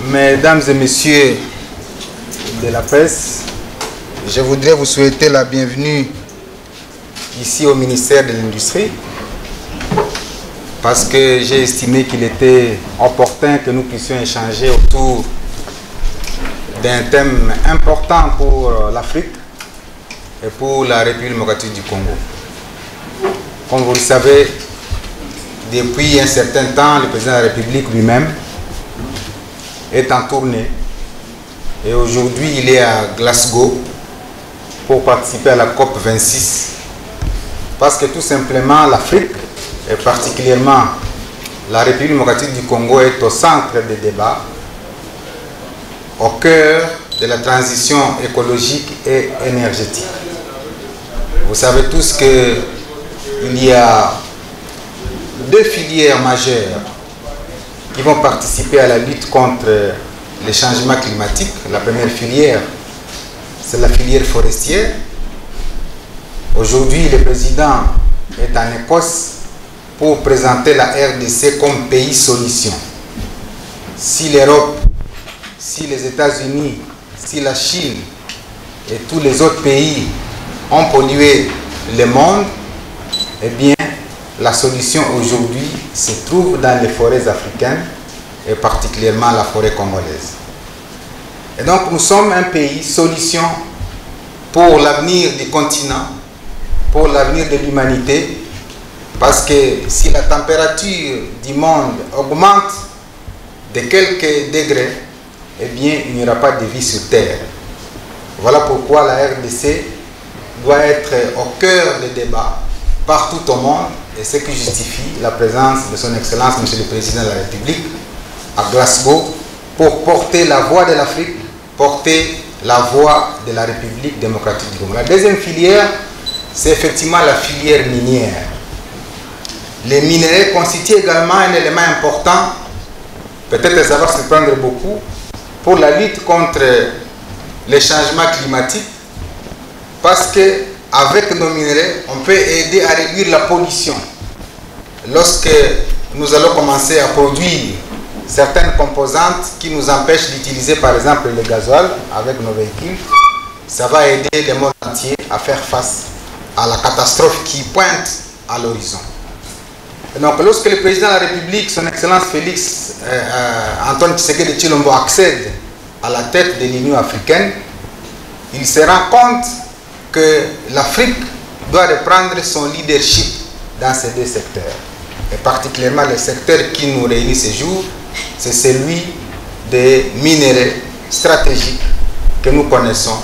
Mesdames et messieurs de la presse, je voudrais vous souhaiter la bienvenue ici au ministère de l'Industrie parce que j'ai estimé qu'il était opportun que nous puissions échanger autour d'un thème important pour l'Afrique et pour la République démocratique du Congo. Comme vous le savez, depuis un certain temps, le président de la République lui-même est en tournée et aujourd'hui il est à Glasgow pour participer à la COP 26 parce que tout simplement l'Afrique et particulièrement la République démocratique du Congo est au centre des débats, au cœur de la transition écologique et énergétique. Vous savez tous qu'il y a deux filières majeures qui vont participer à la lutte contre les changements climatiques. La première filière, c'est la filière forestière. Aujourd'hui, le président est en Écosse pour présenter la RDC comme pays solution. Si l'Europe, si les États-Unis, si la Chine et tous les autres pays ont pollué le monde, eh bien, la solution aujourd'hui se trouve dans les forêts africaines et particulièrement la forêt congolaise. Et donc nous sommes un pays solution pour l'avenir du continent, pour l'avenir de l'humanité, parce que si la température du monde augmente de quelques degrés, eh bien il n'y aura pas de vie sur Terre. Voilà pourquoi la RDC doit être au cœur des débats partout au monde, et ce qui justifie la présence de son Excellence, Monsieur le Président de la République, à Glasgow, pour porter la voix de l'Afrique, porter la voix de la République démocratique du Congo. La deuxième filière, c'est effectivement la filière minière. Les minerais constituent également un élément important, peut-être ça va surprendre beaucoup, pour la lutte contre les changements climatiques, parce que avec nos minerais, on peut aider à réduire la pollution. Lorsque nous allons commencer à produire certaines composantes qui nous empêchent d'utiliser par exemple le gasoil avec nos véhicules, ça va aider le monde entier à faire face à la catastrophe qui pointe à l'horizon. Donc lorsque le président de la République, son Excellence Félix Antoine Tshisekedi Tshilombo, accède à la tête de l'Union africaine, il se rend compte que l'Afrique doit reprendre son leadership dans ces deux secteurs. Et particulièrement le secteur qui nous réunit ce jour, c'est celui des minéraux stratégiques que nous connaissons,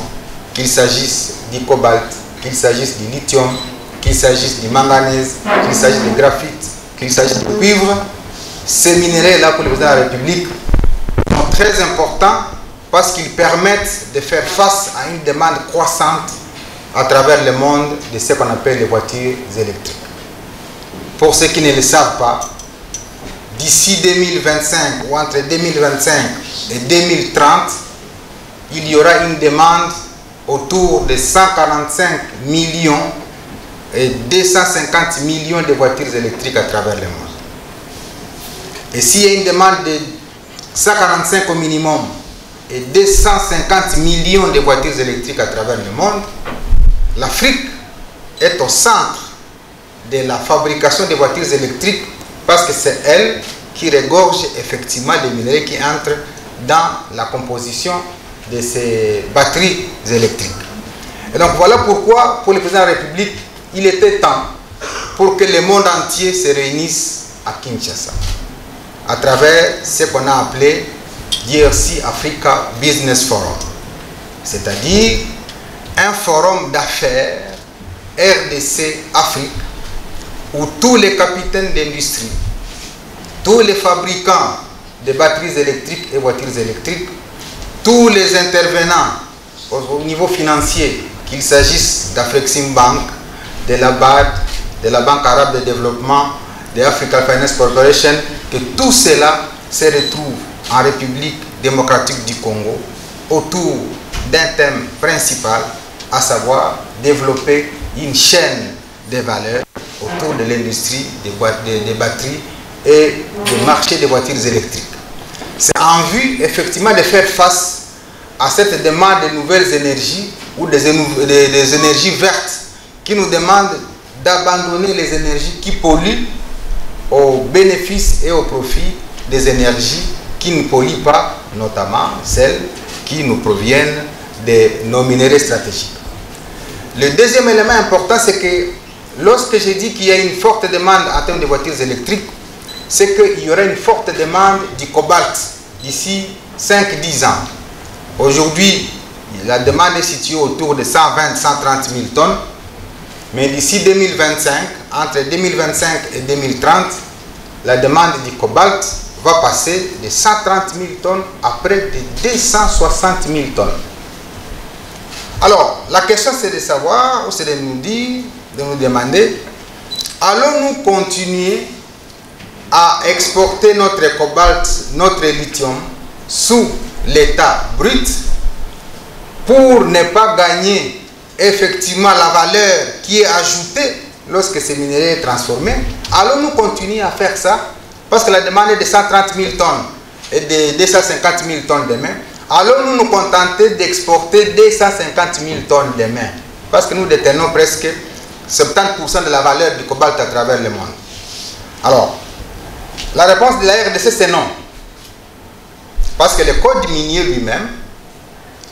qu'il s'agisse du cobalt, qu'il s'agisse du lithium, qu'il s'agisse du manganèse, qu'il s'agisse du graphite, qu'il s'agisse du cuivre. Ces minéraux-là pour le président de la République sont très importants parce qu'ils permettent de faire face à une demande croissante à travers le monde de ce qu'on appelle les voitures électriques. Pour ceux qui ne le savent pas, d'ici 2025 ou entre 2025 et 2030, il y aura une demande autour de 145 millions et 250 millions de voitures électriques à travers le monde. Et s'il y a une demande de 145 au minimum et 250 millions de voitures électriques à travers le monde, l'Afrique est au centre de la fabrication des voitures électriques parce que c'est elle qui regorge effectivement des minéraux qui entrent dans la composition de ces batteries électriques. Et donc voilà pourquoi, pour le président de la République, il était temps pour que le monde entier se réunisse à Kinshasa, à travers ce qu'on a appelé DRC Africa Business Forum, c'est-à-dire un forum d'affaires RDC Afrique où tous les capitaines d'industrie, tous les fabricants de batteries électriques et voitures électriques, tous les intervenants au niveau financier, qu'il s'agisse d'Afrexim Bank, de la BAD, de la Banque arabe de développement, de Africa Finance Corporation, que tout cela se retrouve en République démocratique du Congo autour d'un thème principal, à savoir développer une chaîne de valeur autour de l'industrie des batteries et du marché des voitures électriques. C'est en vue effectivement de faire face à cette demande de nouvelles énergies ou des énergies vertes qui nous demandent d'abandonner les énergies qui polluent au bénéfice et au profit des énergies qui ne polluent pas, notamment celles qui nous proviennent de nos minéraux stratégiques. Le deuxième élément important, c'est que lorsque j'ai dit qu'il y a une forte demande en termes de voitures électriques, c'est qu'il y aura une forte demande du cobalt d'ici 5-10 ans. Aujourd'hui, la demande est située autour de 120-130 000 tonnes, mais d'ici 2025, entre 2025 et 2030, la demande du cobalt va passer de 130 000 tonnes à près de 260 000 tonnes. Alors, la question c'est de savoir, ou c'est de nous dire, de nous demander, allons-nous continuer à exporter notre cobalt, notre lithium, sous l'état brut, pour ne pas gagner effectivement la valeur qui est ajoutée lorsque ce minerai est transformé? Allons-nous continuer à faire ça? Parce que la demande est de 130 000 tonnes et de 250 000 tonnes demain. Allons-nous nous contenter d'exporter 250 000 tonnes demain? Parce que nous détenons presque 70% de la valeur du cobalt à travers le monde. Alors, la réponse de la RDC, c'est non. Parce que le code minier lui-même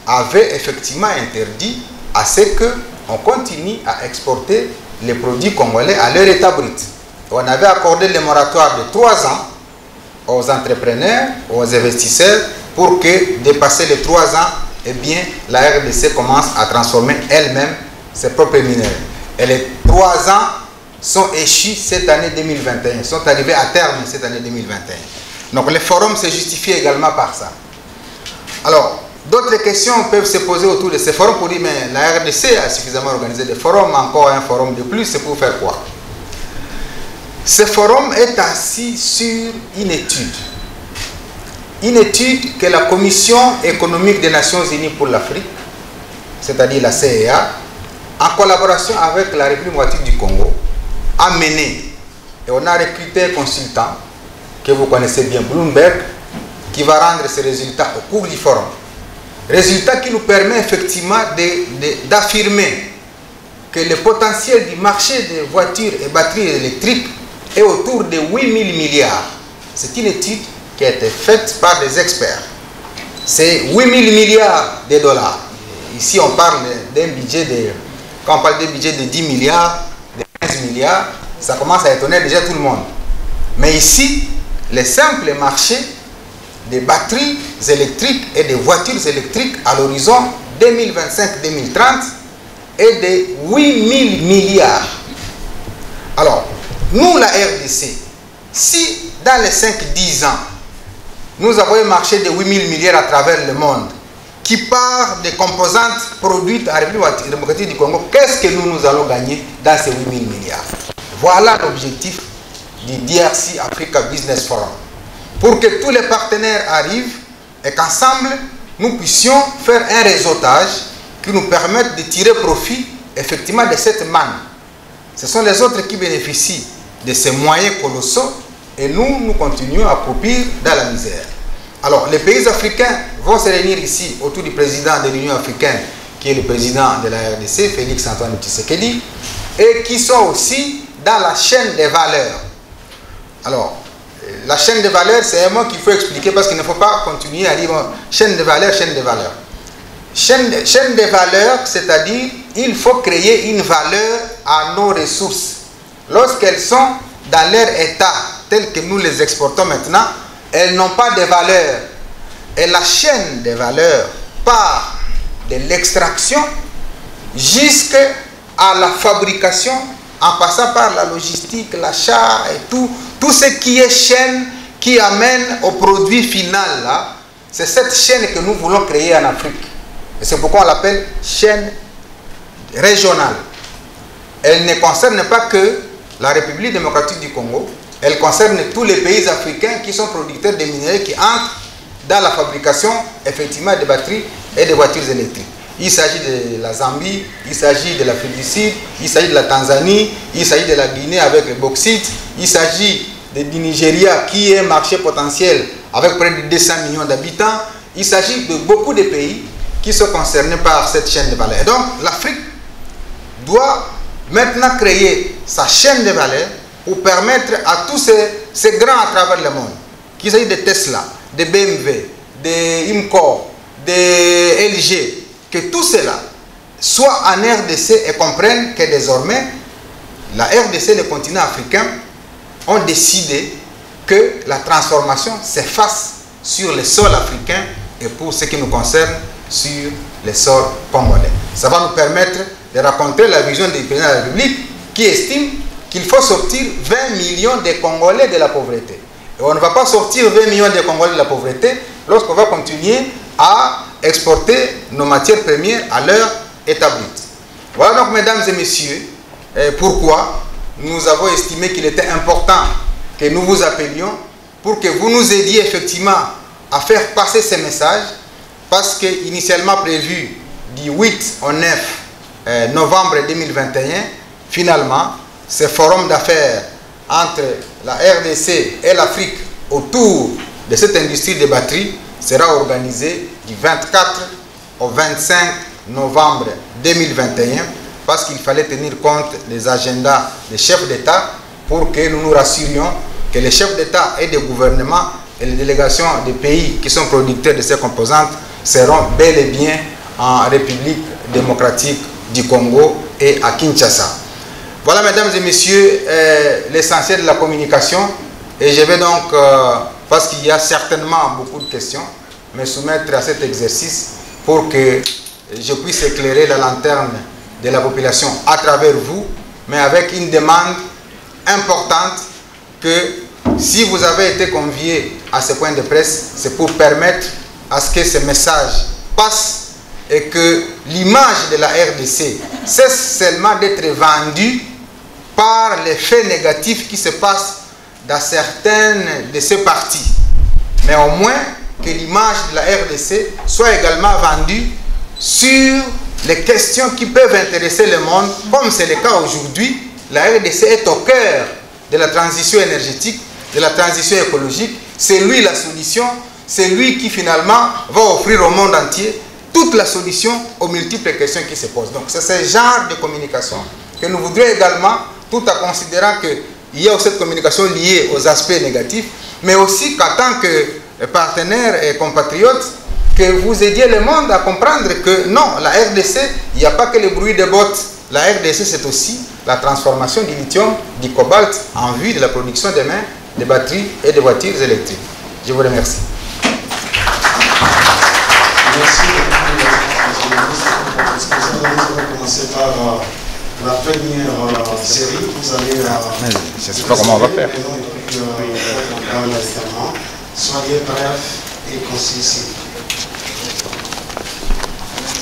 avait effectivement interdit à ce qu'on continue à exporter les produits congolais à leur état brut. On avait accordé le moratoire de 3 ans aux entrepreneurs, aux investisseurs, pour que, dépassé les 3 ans, eh bien, la RDC commence à transformer elle-même ses propres minéraux. Et les 3 ans sont échus cette année 2021, sont arrivés à terme cette année 2021. Donc le forum se justifie également par ça. Alors, d'autres questions peuvent se poser autour de ces forums pour dire, mais la RDC a suffisamment organisé des forums, encore un forum de plus, c'est pour faire quoi? Ce forum est assis sur une étude. Une étude que la Commission économique des Nations Unies pour l'Afrique, c'est-à-dire la CEA, en collaboration avec la République démocratique du Congo, a menée. Et on a recruté un consultant que vous connaissez bien, Bloomberg, qui va rendre ces résultats au cours du forum. Résultat qui nous permet effectivement d'affirmer que le potentiel du marché des voitures et batteries électriques est autour de 8 000 milliards. C'est une étude qui a été faite par des experts. C'est 8 000 milliards de dollars. Ici, on parle d'un budget de... Quand on parle d'un budget de 10 milliards, de 15 milliards, ça commence à étonner déjà tout le monde. Mais ici, le simple marché des batteries électriques et des voitures électriques à l'horizon 2025-2030 est de 8 000 milliards. Alors, nous, la RDC, si dans les 5-10 ans, nous avons un marché de 8 000 milliards à travers le monde qui part des composantes produites à la République démocratique du Congo, qu'est-ce que nous allons gagner dans ces 8 000 milliards? Voilà l'objectif du DRC Africa Business Forum. Pour que tous les partenaires arrivent et qu'ensemble, nous puissions faire un réseautage qui nous permette de tirer profit effectivement de cette manne. Ce sont les autres qui bénéficient de ces moyens colossaux et nous continuons à croupir dans la misère. Alors, les pays africains vont se réunir ici autour du président de l'Union africaine, qui est le président de la RDC, Félix Antoine Tshisekedi, et qui sont aussi dans la chaîne des valeurs. Alors, la chaîne des valeurs, c'est un mot qu'il faut expliquer parce qu'il ne faut pas continuer à dire chaîne de valeurs, chaîne de valeurs. Chaîne des valeurs, c'est-à-dire il faut créer une valeur à nos ressources. Lorsqu'elles sont dans leur état, tel que nous les exportons maintenant, elles n'ont pas de valeur. Et la chaîne des valeurs part de l'extraction jusqu'à la fabrication, en passant par la logistique, l'achat et tout ce qui est chaîne qui amène au produit final. Là, c'est cette chaîne que nous voulons créer en Afrique. Et c'est pourquoi on l'appelle chaîne régionale. Elle ne concerne pas que la République démocratique du Congo, elle concerne tous les pays africains qui sont producteurs de minerais qui entrent dans la fabrication effectivement des batteries et des voitures électriques. Il s'agit de la Zambie, il s'agit de l'Afrique du Sud, il s'agit de la Tanzanie, il s'agit de la Guinée avec le bauxite, il s'agit du Nigeria qui est un marché potentiel avec près de 200 millions d'habitants. Il s'agit de beaucoup de pays qui sont concernés par cette chaîne de valeur. Donc l'Afrique doit maintenant créer sa chaîne de valeur pour permettre à tous ces grands à travers le monde, qu'il s'agisse de Tesla, de BMW, de Imcor, de LG, que tout cela soit en RDC et comprennent que désormais la RDC et le continent africain ont décidé que la transformation s'efface sur le sol africain et pour ce qui nous concerne sur le sol congolais. Ça va nous permettre de raconter la vision du président de la République qui estime qu'il faut sortir 20 millions de Congolais de la pauvreté. Et on ne va pas sortir 20 millions de Congolais de la pauvreté lorsqu'on va continuer à exporter nos matières premières à l'heure établie. Voilà donc, mesdames et messieurs, pourquoi nous avons estimé qu'il était important que nous vous appelions pour que vous nous aidiez effectivement à faire passer ces messages, parce qu'initialement prévu du 8 au 9 novembre 2021, finalement, ce forum d'affaires entre la RDC et l'Afrique autour de cette industrie des batteries sera organisé du 24 au 25 novembre 2021 parce qu'il fallait tenir compte des agendas des chefs d'État pour que nous nous rassurions que les chefs d'État et de gouvernement et les délégations des pays qui sont producteurs de ces composantes seront bel et bien en République démocratique du Congo et à Kinshasa. Voilà, mesdames et messieurs, l'essentiel de la communication. Et je vais donc, parce qu'il y a certainement beaucoup de questions, me soumettre à cet exercice pour que je puisse éclairer la lanterne de la population à travers vous, mais avec une demande importante que si vous avez été conviés à ce point de presse, c'est pour permettre à ce que ce message passe et que l'image de la RDC cesse seulement d'être vendue par les faits négatifs qui se passent dans certaines de ces partis. Mais au moins que l'image de la RDC soit également vendue sur les questions qui peuvent intéresser le monde, comme c'est le cas aujourd'hui. La RDC est au cœur de la transition énergétique, de la transition écologique. C'est lui la solution, c'est lui qui finalement va offrir au monde entier toute la solution aux multiples questions qui se posent. Donc c'est ce genre de communication que nous voudrions également, tout en considérant qu'il y a cette communication liée aux aspects négatifs, mais aussi qu'en tant que partenaires et compatriotes, que vous aidiez le monde à comprendre que non, la RDC, il n'y a pas que le bruit des bottes. La RDC, c'est aussi la transformation du lithium, du cobalt, en vue de la production demain des batteries et des voitures électriques. Je vous remercie. Merci beaucoup. Nous allons commencer par la première série. Vous allez... je ne sais pas comment on va faire. Soyez bref et concis.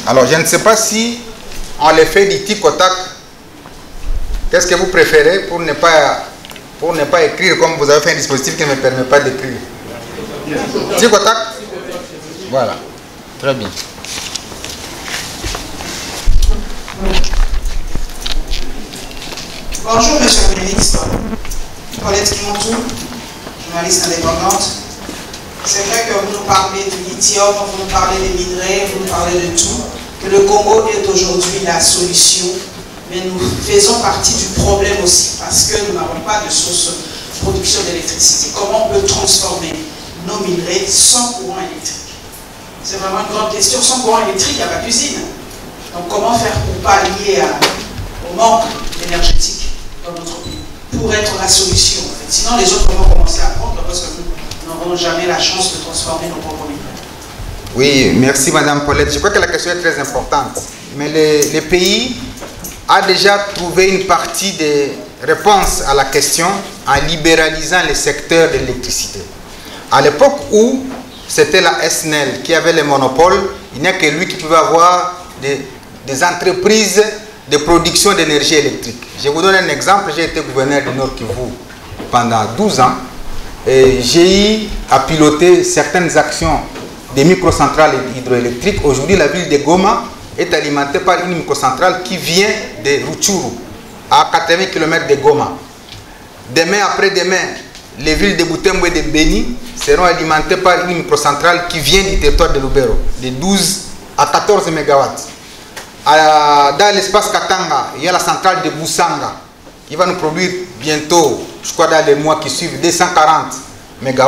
Alors, je ne sais pas si on les fait du tic au tac. Qu'est-ce que vous préférez pour ne pas écrire comme vous avez fait un dispositif qui ne me permet pas d'écrire? Tic au tac? Voilà. Très bien. Bonjour, monsieur le ministre. Paulette Kimontou, journaliste indépendante. C'est vrai que vous nous parlez du lithium, vous nous parlez des minerais, vous nous parlez de tout. Que le Congo est aujourd'hui la solution, mais nous faisons partie du problème aussi parce que nous n'avons pas de source de production d'électricité. Comment on peut transformer nos minerais sans courant électrique? C'est vraiment une grande question. Sans courant électrique, il n'y a pas de cuisine. Donc comment faire pour pallier au manque énergétique dans notre pays, pour être la solution en fait. Sinon les autres vont commencer à prendre parce que nous n'aurons jamais la chance de transformer nos propres minerais. Oui, merci Madame Paulette. Je crois que la question est très importante. Mais le pays a déjà trouvé une partie des réponses à la question en libéralisant le secteur de l'électricité. À l'époque où c'était la SNEL qui avait le monopole, il n'y a que lui qui pouvait avoir des entreprises de production d'énergie électrique. Je vous donne un exemple. J'ai été gouverneur du Nord Kivu pendant 12 ans et j'ai eu à piloter certaines actions des microcentrales hydroélectriques. Aujourd'hui, la ville de Goma est alimentée par une microcentrale qui vient de Rutshuru, à 80 km de Goma. Demain, après-demain, les villes de Butembo et de Beni seront alimentées par une microcentrale qui vient du territoire de Lubero, de 12 à 14 MW. Dans l'espace Katanga, il y a la centrale de Busanga qui va nous produire bientôt, je crois dans les mois qui suivent, 240 MW.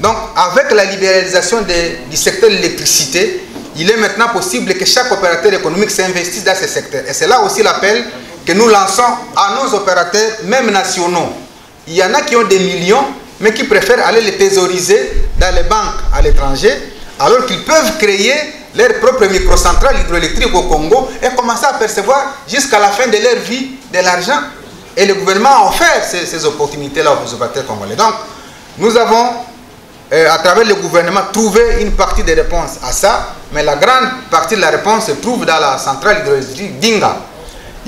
Donc, avec la libéralisation du secteur de l'électricité, il est maintenant possible que chaque opérateur économique s'investisse dans ce secteur. Et c'est là aussi l'appel que nous lançons à nos opérateurs, même nationaux. Il y en a qui ont des millions, mais qui préfèrent aller les thésauriser dans les banques à l'étranger, alors qu'ils peuvent créer leur propre microcentrale hydroélectrique au Congo et commencer à percevoir jusqu'à la fin de leur vie de l'argent. Et le gouvernement a offert ces opportunités-là aux opérateurs congolais. Donc, nous avons, à travers le gouvernement, trouvé une partie des réponses à ça, mais la grande partie de la réponse se trouve dans la centrale hydroélectrique d'Inga.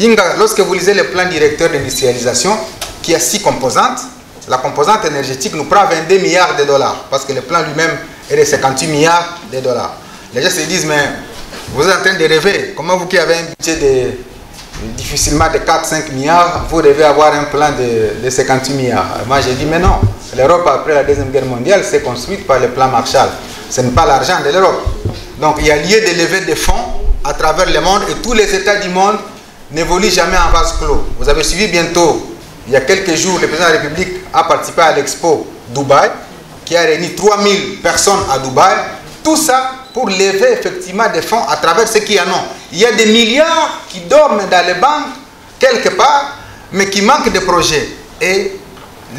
Inga, lorsque vous lisez le plan directeur d'industrialisation, qui a 6 composantes, la composante énergétique nous prend 22 milliards de dollars, parce que le plan lui-même est de 58 milliards de dollars. Les gens se disent, mais vous êtes en train de rêver. Comment vous qui avez un budget difficilement de 4-5 milliards, vous devez avoir un plan de 58 milliards. Moi, j'ai dit, mais non. L'Europe, après la Deuxième Guerre mondiale, s'est construite par le plan Marshall. Ce n'est pas l'argent de l'Europe. Donc, il y a lieu de lever des fonds à travers le monde et tous les États du monde n'évoluent jamais en vase clos. Vous avez suivi bientôt, il y a quelques jours, le président de la République a participé à l'Expo Dubaï, qui a réuni 3000 personnes à Dubaï. Tout ça pour lever effectivement des fonds à travers ce qu'il y en a. Il y a des milliards qui dorment dans les banques quelque part, mais qui manquent de projets. Et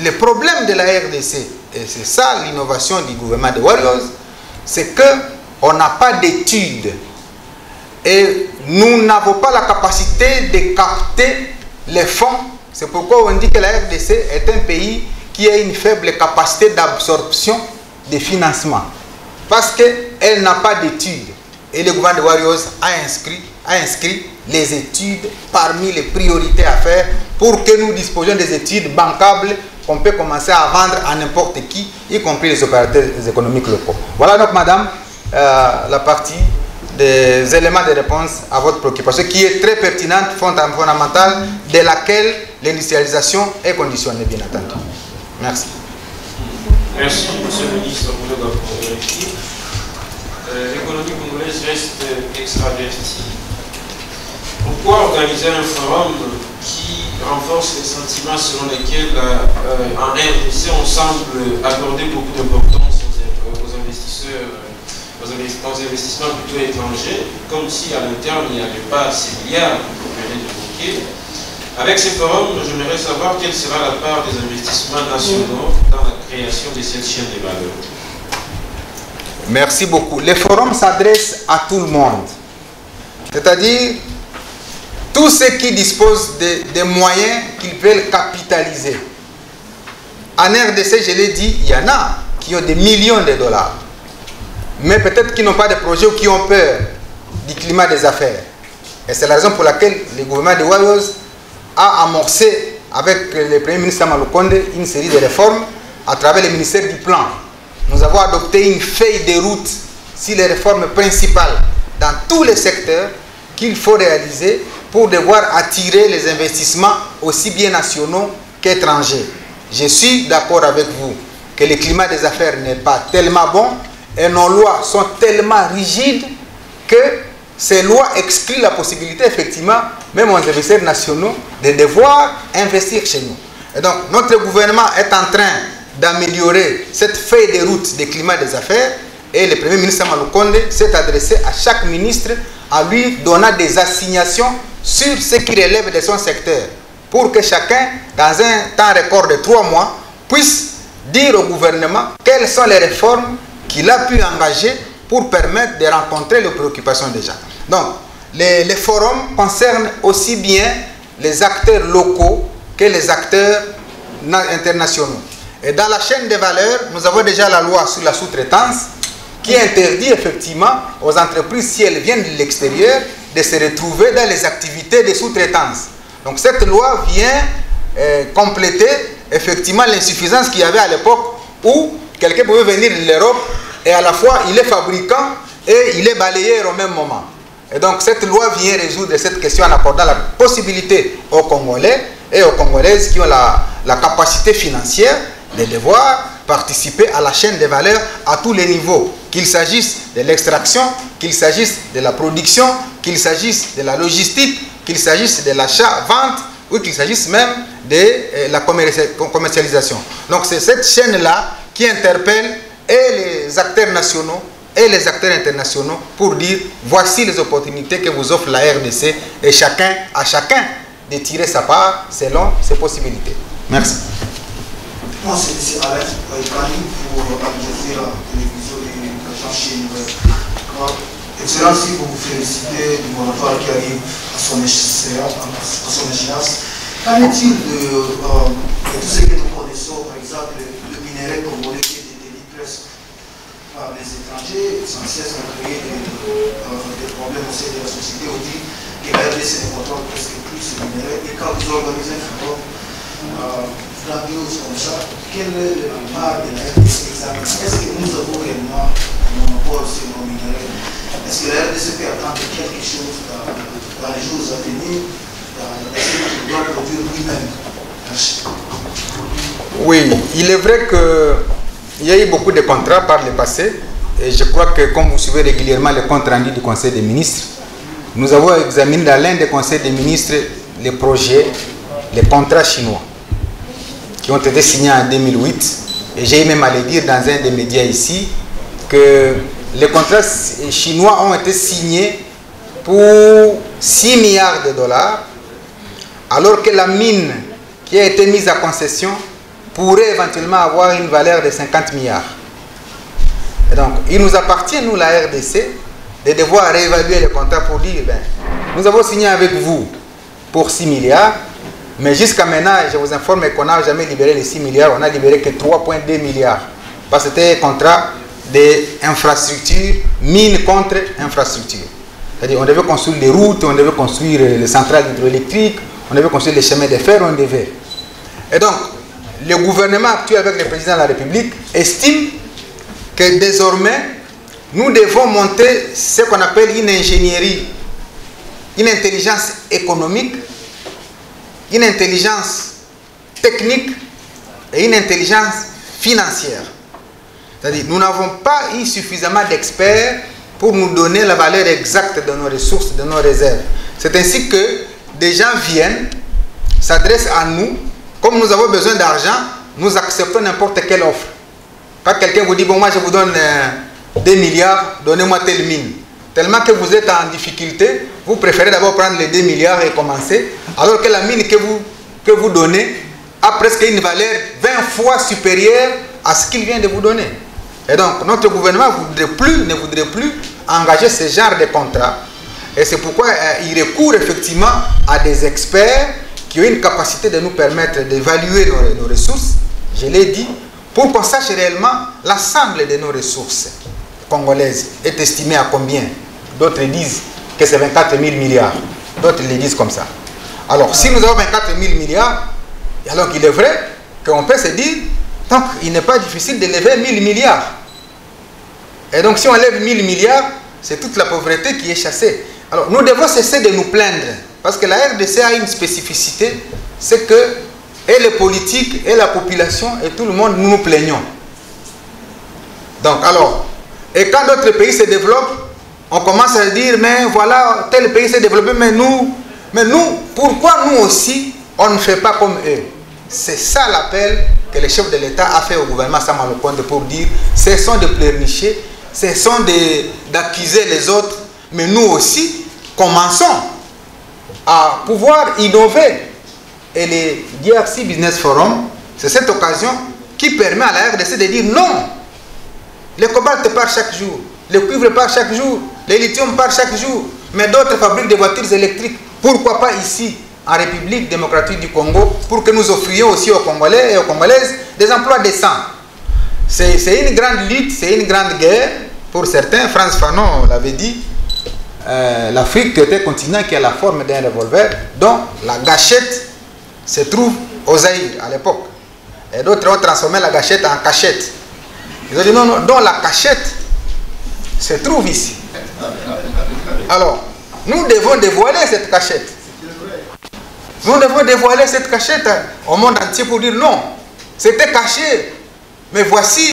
le problème de la RDC, et c'est ça l'innovation du gouvernement de Warriors, c'est qu'on n'a pas d'études. Et nous n'avons pas la capacité de capter les fonds. C'est pourquoi on dit que la RDC est un pays qui a une faible capacité d'absorption des financements. Parce qu'elle n'a pas d'études. Et le gouvernement de Warriors a inscrit les études parmi les priorités à faire pour que nous disposions des études bancables qu'on peut commencer à vendre à n'importe qui, y compris les opérateurs économiques locaux. Voilà donc, madame, la partie des éléments de réponse à votre préoccupation qui est très pertinente, fondamentale, de laquelle l'industrialisation est conditionnée, bien entendu. Merci. Merci, monsieur le ministre, pour le vérifier. L'économie congolaise reste extravertie. Pourquoi organiser un forum qui renforce les sentiments selon lesquels en RDC on semble accorder beaucoup d'importance aux investisseurs, aux investissements plutôt étrangers, comme si à l'interne il n'y avait pas ces milliards que vous venez d'évoquer. Avec ces forums, j'aimerais savoir quelle sera la part des investissements nationaux dans la création de cette chaîne de valeur. Merci beaucoup. Les forums s'adressent à tout le monde. C'est-à-dire tous ceux qui disposent des moyens qu'ils veulent capitaliser. En RDC, je l'ai dit, il y en a qui ont des millions de dollars. Mais peut-être qu'ils n'ont pas de projet ou qui ont peur du climat des affaires. Et c'est la raison pour laquelle le gouvernement de Warriors a amorcé avec le Premier ministre Malukonde une série de réformes à travers le ministère du Plan. Nous avons adopté une feuille de route sur les réformes principales dans tous les secteurs qu'il faut réaliser pour devoir attirer les investissements aussi bien nationaux qu'étrangers. Je suis d'accord avec vous que le climat des affaires n'est pas tellement bon et nos lois sont tellement rigides que ces lois excluent la possibilité, effectivement, même aux investisseurs nationaux, de devoir investir chez nous. Et donc, notre gouvernement est en train d'améliorer cette feuille de route des climats des affaires et le Premier ministre Sama Lukonde s'est adressé à chaque ministre en lui donnant des assignations sur ce qui relève de son secteur pour que chacun, dans un temps record de 3 mois, puisse dire au gouvernement quelles sont les réformes qu'il a pu engager pour permettre de rencontrer les préoccupations des gens. Donc, les forums concernent aussi bien les acteurs locaux que les acteurs internationaux. Et dans la chaîne des valeurs, nous avons déjà la loi sur la sous-traitance qui interdit effectivement aux entreprises, si elles viennent de l'extérieur, de se retrouver dans les activités de sous-traitance. Donc cette loi vient compléter effectivement l'insuffisance qu'il y avait à l'époque où quelqu'un pouvait venir de l'Europe et à la fois il est fabricant et il est balayeur au même moment. Et donc cette loi vient résoudre cette question en accordant la possibilité aux Congolais et aux Congolaises qui ont la capacité financière de devoir participer à la chaîne des valeurs à tous les niveaux, qu'il s'agisse de l'extraction, qu'il s'agisse de la production, qu'il s'agisse de la logistique, qu'il s'agisse de l'achat-vente ou qu'il s'agisse même de la commercialisation. Donc c'est cette chaîne-là qui interpelle et les acteurs nationaux et les acteurs internationaux pour dire voici les opportunités que vous offre la RDC et à chacun de tirer sa part selon ses possibilités. Merci. Moi, c'est M. Alain Ibrahim pour Al Jazeera, télévision et la chaîne. Excellence, vous vous félicitez du moratoire qui arrive à son échéance. Qu'en est-il de tout ce que nous connaissons, par exemple, le minerai congolais qui est détenu presque par les étrangers, sans cesse à créer des problèmes au sein de la société. On dit que la RDC ne contrôle presque plus ce minerai. Et quand vous organisez un forum grandiose comme ça, quelle est la part de la RDC exactement? Est-ce que nous avons réellement un monopole sur nos minerais? Est-ce que la RDC peut attendre quelque chose dans les jours à venir? Est-ce qu'il doit produire lui-même? Merci. Oui, il est vrai qu'il y a eu beaucoup de contrats par le passé et je crois que comme vous suivez régulièrement les comptes rendus du Conseil des ministres, nous avons examiné dans l'un des conseils des ministres les projets, les contrats chinois qui ont été signés en 2008 et j'ai même à le dire dans un des médias ici que les contrats chinois ont été signés pour 6 milliards de dollars alors que la mine qui a été mise à concession pourrait éventuellement avoir une valeur de 50 milliards. Et donc, il nous appartient, nous, la RDC, de devoir réévaluer les contrats pour dire, nous avons signé avec vous pour 6 milliards, mais jusqu'à maintenant, je vous informe qu'on n'a jamais libéré les 6 milliards, on n'a libéré que 3,2 milliards. Parce que c'était un contrat d'infrastructure, mine contre infrastructure. C'est-à-dire, on devait construire des routes, on devait construire les centrales hydroélectriques, on devait construire les chemins de fer, on devait. Et donc, le gouvernement actuel avec le président de la République estime que désormais, nous devons monter ce qu'on appelle une ingénierie, une intelligence économique, une intelligence technique et une intelligence financière. C'est-à-dire, nous n'avons pas eu suffisamment d'experts pour nous donner la valeur exacte de nos ressources, de nos réserves. C'est ainsi que des gens viennent, s'adressent à nous. Comme nous avons besoin d'argent, nous acceptons n'importe quelle offre. Quand quelqu'un vous dit, bon, moi je vous donne 2 milliards, donnez-moi telle mine. Tellement que vous êtes en difficulté, vous préférez d'abord prendre les 2 milliards et commencer, alors que la mine que vous donnez a presque une valeur 20 fois supérieure à ce qu'il vient de vous donner. Et donc, notre gouvernement ne voudrait plus engager ce genre de contrat. Et c'est pourquoi il recourt effectivement à des experts qui ont une capacité de nous permettre d'évaluer nos ressources, je l'ai dit, pour qu'on sache réellement l'ensemble de nos ressources congolaises est estimé à combien. D'autres disent que c'est 24 000 milliards. D'autres les disent comme ça. Alors, si nous avons 24 000 milliards, alors qu'il est vrai qu'on peut se dire, donc il n'est pas difficile de lever 1000 milliards. Et donc, si on lève 1000 milliards, c'est toute la pauvreté qui est chassée. Alors, nous devons cesser de nous plaindre Parce que la RDC a une spécificité, c'est que et les politiques, et la population, et tout le monde, nous nous plaignons. Donc, alors, et quand d'autres pays se développent, on commence à dire, mais voilà, tel pays s'est développé, mais nous, pourquoi nous aussi, on ne fait pas comme eux? C'est ça l'appel que le chef de l'État a fait au gouvernement Sama Lukonde pour dire, cessons de pleurnicher, cessons d'accuser les autres, mais nous aussi, commençons à pouvoir innover. Et les DRC Business Forum, c'est cette occasion qui permet à la RDC de dire non. Le cobalt part chaque jour, le cuivre part chaque jour, le lithium part chaque jour, mais d'autres fabriquent des voitures électriques. Pourquoi pas ici, en République démocratique du Congo, pour que nous offrions aussi aux Congolais et aux Congolaises des emplois décents? C'est une grande lutte, c'est une grande guerre. Pour certains, Frantz Fanon l'avait dit, l'Afrique est un continent qui a la forme d'un revolver, dont la gâchette se trouve au Zaïre à l'époque. Et d'autres ont transformé la gâchette en cachette. Ils ont dit non, non, dont la cachette se trouve ici. Alors, nous devons dévoiler cette cachette. Nous devons dévoiler cette cachette au monde entier pour dire non, c'était caché. Mais voici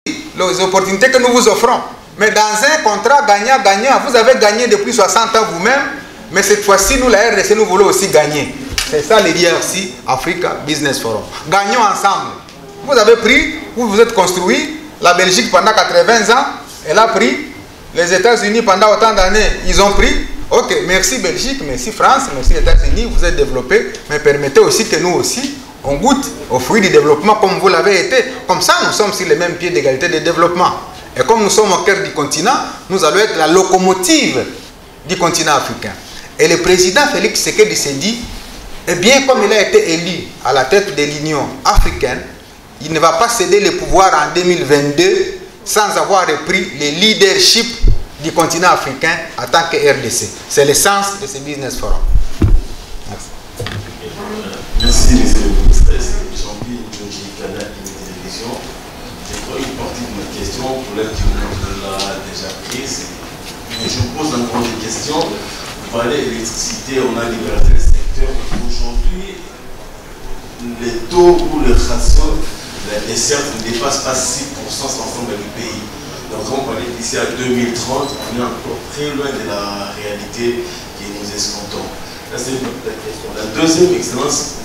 les opportunités que nous vous offrons. Mais dans un contrat gagnant-gagnant, vous avez gagné depuis 60 ans vous-même, mais cette fois-ci, nous, la RDC, nous voulons aussi gagner. C'est ça les DRC Africa Business Forum. Gagnons ensemble. Vous avez pris, vous vous êtes construit, la Belgique pendant 80 ans, elle a pris, les États-Unis pendant autant d'années, ils ont pris. Ok, merci Belgique, merci France, merci États-Unis, vous êtes développés, mais permettez aussi que nous aussi, on goûte aux fruits du développement comme vous l'avez été. Comme ça, nous sommes sur les mêmes pieds d'égalité de développement. Et comme nous sommes au cœur du continent, nous allons être la locomotive du continent africain. Et le président Félix Tshisekedi s'est dit, eh bien, comme il a été élu à la tête de l'Union africaine, il ne va pas céder le pouvoir en 2022 sans avoir repris le leadership du continent africain en tant que RDC. C'est l'essence de ce business forum. Merci. Merci, monsieur le ministre. C'est Jean-Pierre Kana, télévision. Je crois une partie de ma question, pour l'être qui l'a déjà prise. Mais je vous pose encore des questions. Vous parlez d'électricité, on a libéré le secteur. Aujourd'hui, les taux ou les ratios des certes ne dépassent pas 6% sur l'ensemble du pays. Donc on parlait d'ici à 2030, on est encore très loin de la réalité que nous escomptons. Ça c'est une première question. La deuxième excellence,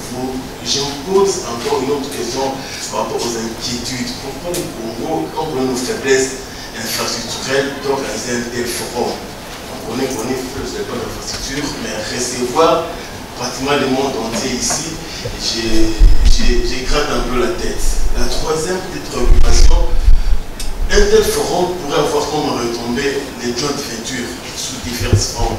je vous pose encore une autre question par rapport aux inquiétudes. Pourquoi le Congo, quand on a nos faiblesses infrastructurelles, d'organiser un tel forum? On connaît le pas d'infrastructure, mais recevoir pratiquement le monde entier ici, j'ai gratte un peu la tête. La troisième petite préoccupation, un tel forum pourrait avoir comme retombée les joint ventures sous différentes formes.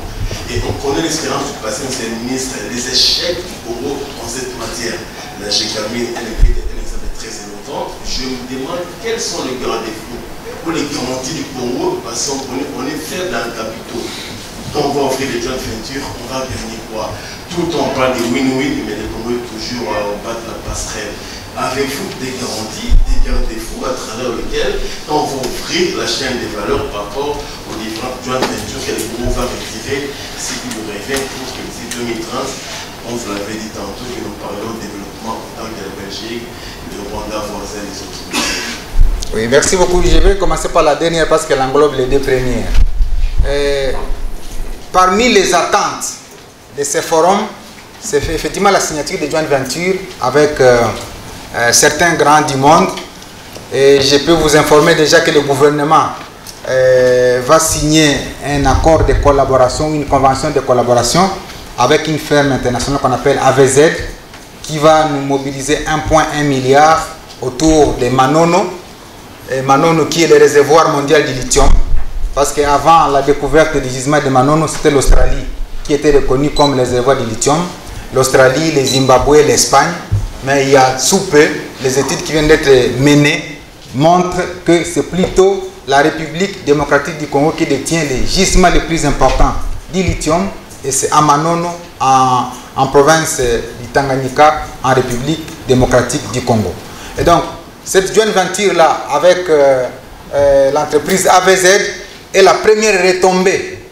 Et on connaît l'expérience du passé, monsieur le ministre, les échecs du Congo en cette matière. La GECAMI, elle est un exemple très éloquent. Je me demande quels sont les garde-fous ou les garanties du Congo, parce qu'on est faible dans le capitaux. Quand on va offrir les joint ventures, on va gagner quoi? Tout le temps on parle de win-win, mais le Congo est toujours au bas de la passerelle. Avez-vous des garanties, des garde-fous à travers lesquels, quand on va ouvrir la chaîne des valeurs par rapport aux différentes joint ventures que le Congo va retirer, ce qui nous revient pour que d'ici 2030, on vous l'avait dit tantôt, que nous parlons de développement en tant que la Belgique, le Rwanda voisin et les autres. Oui, merci beaucoup. Je vais commencer par la dernière parce qu'elle englobe les deux premières. Parmi les attentes de ces forums, c'est effectivement la signature de joint venture avec certains grands du monde. Et je peux vous informer déjà que le gouvernement va signer un accord de collaboration, une convention de collaboration avec une firme internationale qu'on appelle AVZ, qui va nous mobiliser 1,1 milliard autour de Manono. Et Manono qui est le réservoir mondial du lithium. Parce qu'avant la découverte du gisement de Manono, c'était l'Australie qui était reconnue comme le réservoir du lithium. L'Australie, le Zimbabwe, l'Espagne. Mais il y a sous peu, les études qui viennent d'être menées montrent que c'est plutôt la République démocratique du Congo qui détient les gisements les plus importants du lithium. Et c'est à Manono, en province du Tanganyika, en République démocratique du Congo. Et donc, cette joint venture-là, avec l'entreprise AVZ, est la première retombée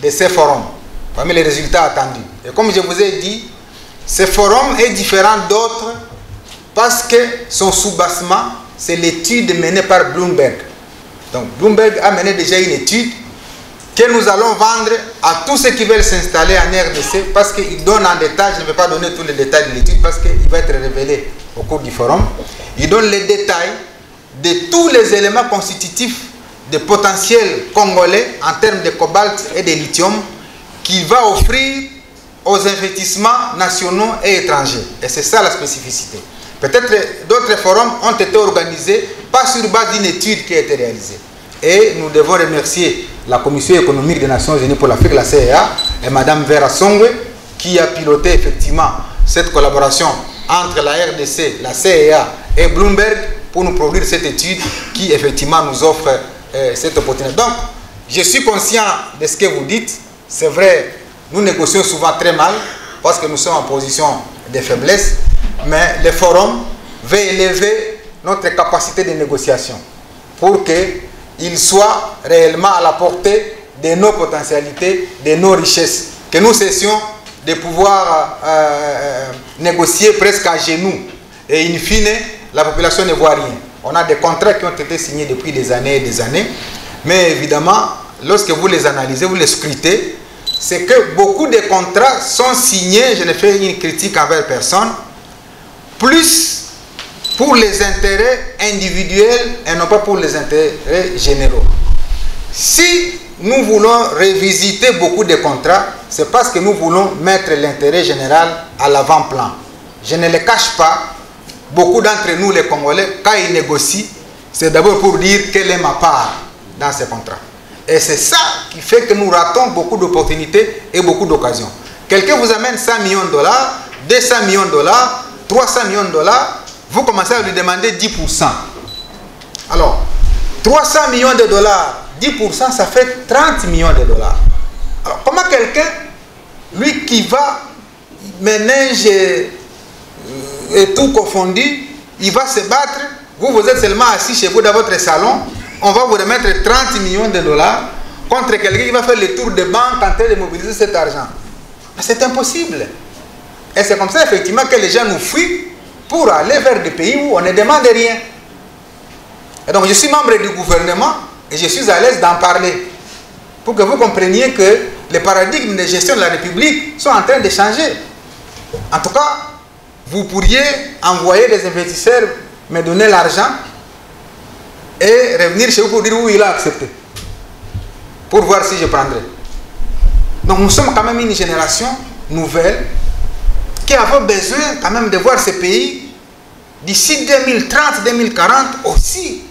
de ces forums, parmi les résultats attendus. Et comme je vous ai dit, ce forum est différent d'autres parce que son soubassement, c'est l'étude menée par Bloomberg. Donc Bloomberg a mené déjà une étude que nous allons vendre à tous ceux qui veulent s'installer en RDC parce qu'il donne en détail, je ne vais pas donner tous les détails de l'étude parce qu'il va être révélé au cours du forum. Il donne les détails de tous les éléments constitutifs des potentiels congolais en termes de cobalt et de lithium qu'il va offrir aux investissements nationaux et étrangers. Et c'est ça la spécificité. Peut-être d'autres forums ont été organisés, pas sur base d'une étude qui a été réalisée. Et nous devons remercier la Commission économique des Nations Unies pour l'Afrique, la CEA, et Mme Vera Songwe, qui a piloté effectivement cette collaboration entre la RDC, la CEA et Bloomberg pour nous produire cette étude qui effectivement nous offre cette opportunité. Donc, je suis conscient de ce que vous dites. C'est vrai, nous négocions souvent très mal parce que nous sommes en position de faiblesse, mais le forum va élever notre capacité de négociation pour qu'il soit réellement à la portée de nos potentialités, de nos richesses, que nous cessions de pouvoir négocier presque à genoux et in fine, la population ne voit rien. On a des contrats qui ont été signés depuis des années et des années, mais évidemment, lorsque vous les analysez, vous les scrutez, c'est que beaucoup de contrats sont signés, je ne fais une critique envers personne, plus pour les intérêts individuels et non pas pour les intérêts généraux. Si nous voulons revisiter beaucoup de contrats, c'est parce que nous voulons mettre l'intérêt général à l'avant-plan. Je ne le cache pas, beaucoup d'entre nous, les Congolais, quand ils négocient, c'est d'abord pour dire quelle est ma part dans ces contrats. Et c'est ça qui fait que nous ratons beaucoup d'opportunités et beaucoup d'occasions. Quelqu'un vous amène 100 millions de dollars, 200 millions de dollars, 300 millions de dollars, vous commencez à lui demander 10%. Alors, 300 millions de dollars, 10%, ça fait 30 millions de dollars. Alors, comment quelqu'un, lui qui va, ménage et tout confondu, il va se battre, vous êtes seulement assis chez vous dans votre salon, on va vous remettre 30 millions de dollars contre quelqu'un qui va faire le tour de banque en train de mobiliser cet argent. C'est impossible. Et c'est comme ça, effectivement, que les gens nous fuient pour aller vers des pays où on ne demande rien. Et donc, je suis membre du gouvernement et je suis à l'aise d'en parler pour que vous compreniez que les paradigmes de gestion de la République sont en train de changer. En tout cas, vous pourriez envoyer des investisseurs me donner l'argent et revenir chez vous pour dire oui, il a accepté. Pour voir si je prendrai. Donc nous sommes quand même une génération nouvelle qui a besoin quand même de voir ces pays d'ici 2030-2040 aussi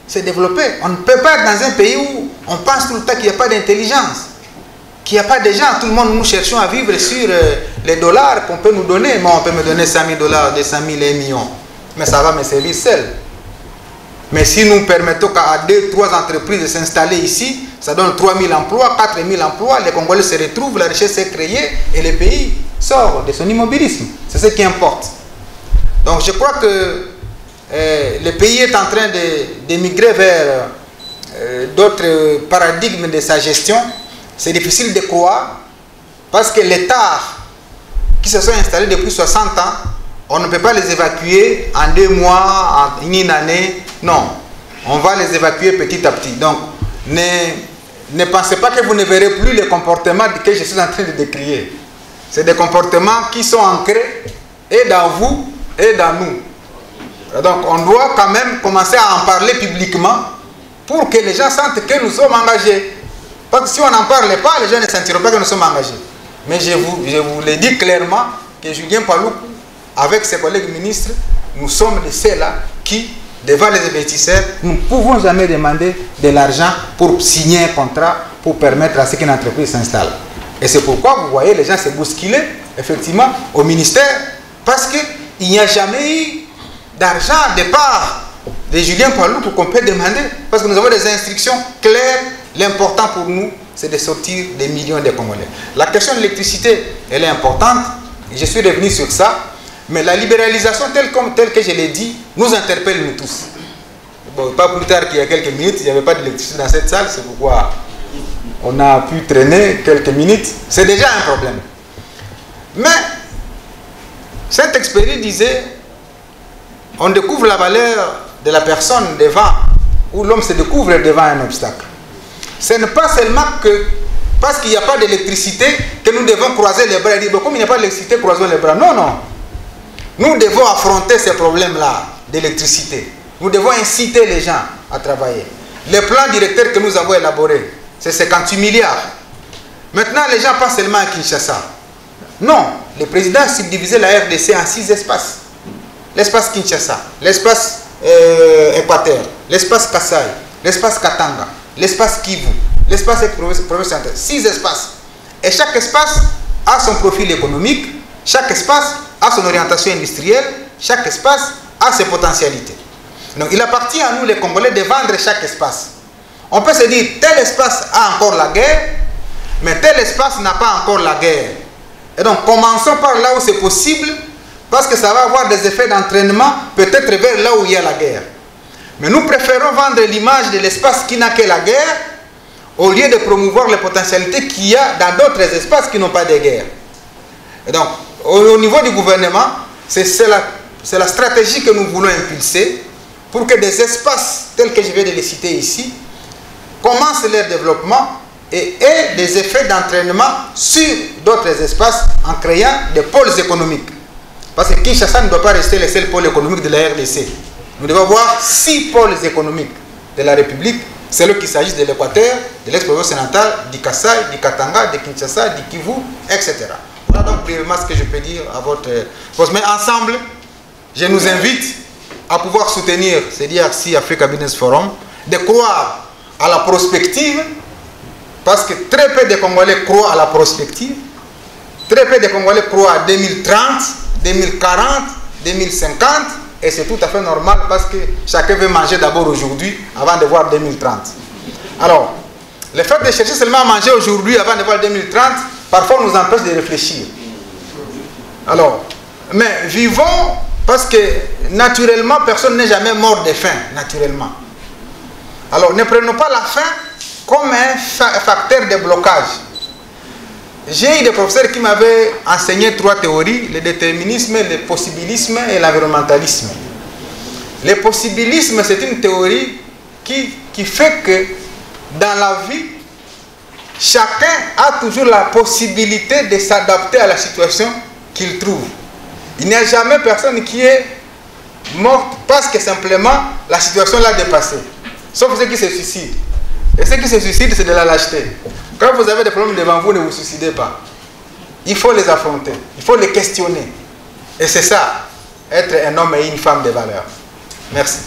se développer. On ne peut pas être dans un pays où on pense tout le temps qu'il n'y a pas d'intelligence, qu'il n'y a pas de gens. Tout le monde, nous cherchons à vivre sur les dollars qu'on peut nous donner. Moi, on peut me donner 100 000 dollars, 200 000 et 1 million. Mais ça va me servir seul. Mais si nous permettons qu'à 2-3 entreprises de s'installer ici, ça donne 3 000 emplois, 4 000 emplois, les Congolais se retrouvent, la richesse est créée et le pays sort de son immobilisme. C'est ce qui importe. Donc je crois que le pays est en train de migrer vers d'autres paradigmes de sa gestion. C'est difficile de croire parce que l'État qui se sont installés depuis 60 ans, on ne peut pas les évacuer en 2 mois, en une année. Non, on va les évacuer petit à petit. Donc, ne pensez pas que vous ne verrez plus les comportements que je suis en train de décrire. C'est des comportements qui sont ancrés et dans vous et dans nous. Donc, on doit quand même commencer à en parler publiquement pour que les gens sentent que nous sommes engagés. Parce que si on n'en parle pas, les gens ne sentiront pas que nous sommes engagés. Mais je vous le dis clairement que Julien Paluku, avec ses collègues ministres, nous sommes les ceux-là qui, devant les investisseurs, nous ne pouvons jamais demander de l'argent pour signer un contrat pour permettre à ce qu'une entreprise s'installe. Et c'est pourquoi vous voyez les gens se bousculer, effectivement, au ministère, parce qu'il n'y a jamais eu d'argent de part de Julien Paluku qu'on peut demander, parce que nous avons des instructions claires. L'important pour nous, c'est de sortir des millions de Congolais. La question de l'électricité, elle est importante, et je suis revenu sur ça. Mais la libéralisation, telle que je l'ai dit, nous interpelle nous tous. Bon, pas plus tard qu'il y a quelques minutes, il n'y avait pas d'électricité dans cette salle, c'est pourquoi on a pu traîner quelques minutes. C'est déjà un problème. Mais Saint-Exupéry disait, on découvre la valeur de la personne devant, ou l'homme se découvre devant un obstacle. Ce n'est pas seulement que parce qu'il n'y a pas d'électricité que nous devons croiser les bras et dire, bon, comme il n'y a pas d'électricité, croisons les bras. Non, non. Nous devons affronter ces problèmes-là d'électricité. Nous devons inciter les gens à travailler. Le plan directeur que nous avons élaboré, c'est 58 milliards. Maintenant, les gens pensent seulement à Kinshasa. Non, le président a subdivisé la RDC en 6 espaces. L'espace Kinshasa, l'espace Équateur, l'espace Kasaï, l'espace Katanga, l'espace Kivu, l'espace province centrale. 6 espaces. Et chaque espace a son profil économique, chaque espace a son orientation industrielle, chaque espace a ses potentialités. Donc il appartient à nous les Congolais de vendre chaque espace. On peut se dire, tel espace a encore la guerre, mais tel espace n'a pas encore la guerre. Et donc commençons par là où c'est possible, parce que ça va avoir des effets d'entraînement, peut-être vers là où il y a la guerre. Mais nous préférons vendre l'image de l'espace qui n'a que la guerre, au lieu de promouvoir les potentialités qu'il y a dans d'autres espaces qui n'ont pas de guerre. Et donc, au niveau du gouvernement, c'est la stratégie que nous voulons impulser pour que des espaces tels que je viens de les citer ici commencent leur développement et aient des effets d'entraînement sur d'autres espaces en créant des pôles économiques. Parce que Kinshasa ne doit pas rester le seul pôle économique de la RDC. Nous devons avoir 6 pôles économiques de la République, c'est qu'il s'agisse de l'Équateur, de l'ex-province occidentale, du Kasaï, du Katanga, du Kinshasa, du Kivu, etc. Voilà donc brièvement ce que je peux dire à votre poste. Mais ensemble, je nous invite à pouvoir soutenir CDRC Africa Business Forum, de croire à la prospective, parce que très peu de Congolais croient à la prospective, très peu de Congolais croient à 2030, 2040, 2050, et c'est tout à fait normal parce que chacun veut manger d'abord aujourd'hui avant de voir 2030. Alors, le fait de chercher seulement à manger aujourd'hui avant de voir 2030, parfois nous empêche de réfléchir. Alors, mais vivons parce que naturellement, personne n'est jamais mort de faim, naturellement. Alors, ne prenons pas la faim comme un facteur de blocage. J'ai eu des professeurs qui m'avaient enseigné 3 théories, le déterminisme, le possibilisme et l'environnementalisme. Le possibilisme, c'est une théorie qui fait que dans la vie, chacun a toujours la possibilité de s'adapter à la situation qu'il trouve. Il n'y a jamais personne qui est mort parce que simplement la situation l'a dépassé. Sauf ceux qui se suicident. Et ceux qui se suicident, c'est de la lâcheté. Quand vous avez des problèmes devant vous, ne vous suicidez pas. Il faut les affronter. Il faut les questionner. Et c'est ça, être un homme et une femme de valeur. Merci.